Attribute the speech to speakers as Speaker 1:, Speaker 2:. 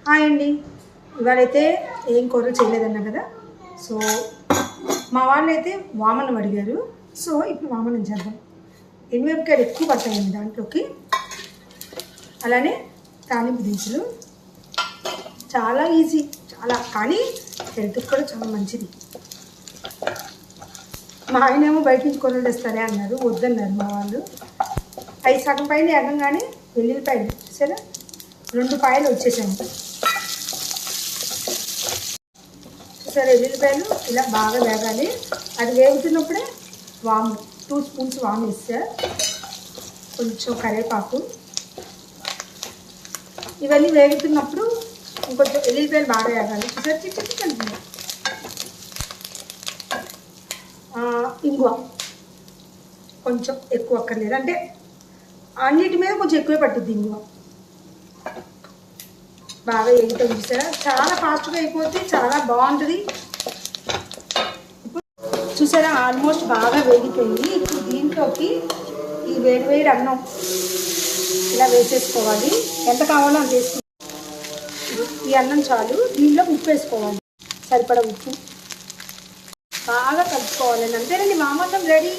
Speaker 1: Hi అండి. ఇవాళైతే ఏం కూర చేయలేదన్నా కదా. సో మా వాళ్ళైతే వామనం అడిగారు. సో ఇప్పుడు వామనం చేద్దాం. ఎండుమిరపకాయలు ఎక్కువ పడతాయండి దాంట్లోకి. అలానే తాలింపు దినుసులు చాలా ఈజీ, చాలా, కానీ హెల్త్కి కూడా చాలా మంచిది. మా ఆయన ఏమో బయట నుంచి కూరలు తెస్తారే అన్నారు, వద్దన్నారు మా వాళ్ళు. 5 సగం పైన ఎగంగానే వెల్లుల్లిపాయలు చూసారా, 2 పాయలు వచ్చేసాము. సరే, వెల్లుల్లిపాయలు ఇలా బాగా వేగాలి. అది వేగుతున్నప్పుడే వాము 2 స్పూన్స్ వాము వేస్తా, కొంచెం కరివేపాకు. ఇవన్నీ వేగుతున్నప్పుడు ఇంకొంచెం వెల్లుల్లిపాయలు బాగా వేగాలి. చూసారు, చికెన్ ఇంగువ కొంచెం ఎక్కువ అక్కర్లేదు, అంటే అన్నిటి మీద కొంచెం ఎక్కువే పట్టుద్ది ఇంగువ. బాగా వేగుతుంది చూసారా, చాలా ఫాస్ట్గా అయిపోతే చాలా బాగుంటుంది. ఇప్పుడు చూసారా, ఆల్మోస్ట్ బాగా వేగిపోయింది. ఇప్పుడు దీంట్లోకి ఈ వేడి అన్నం ఇలా వేసేసుకోవాలి. ఎంత కావాలో అంత వేసుకోవాలి. ఈ అన్నం చాలు. దీనిలో ఉప్పు వేసుకోవాలి, సరిపడా ఉప్పు. బాగా కలుపుకోవాలండి. అంతేనండి, వామన్నం రెడీ.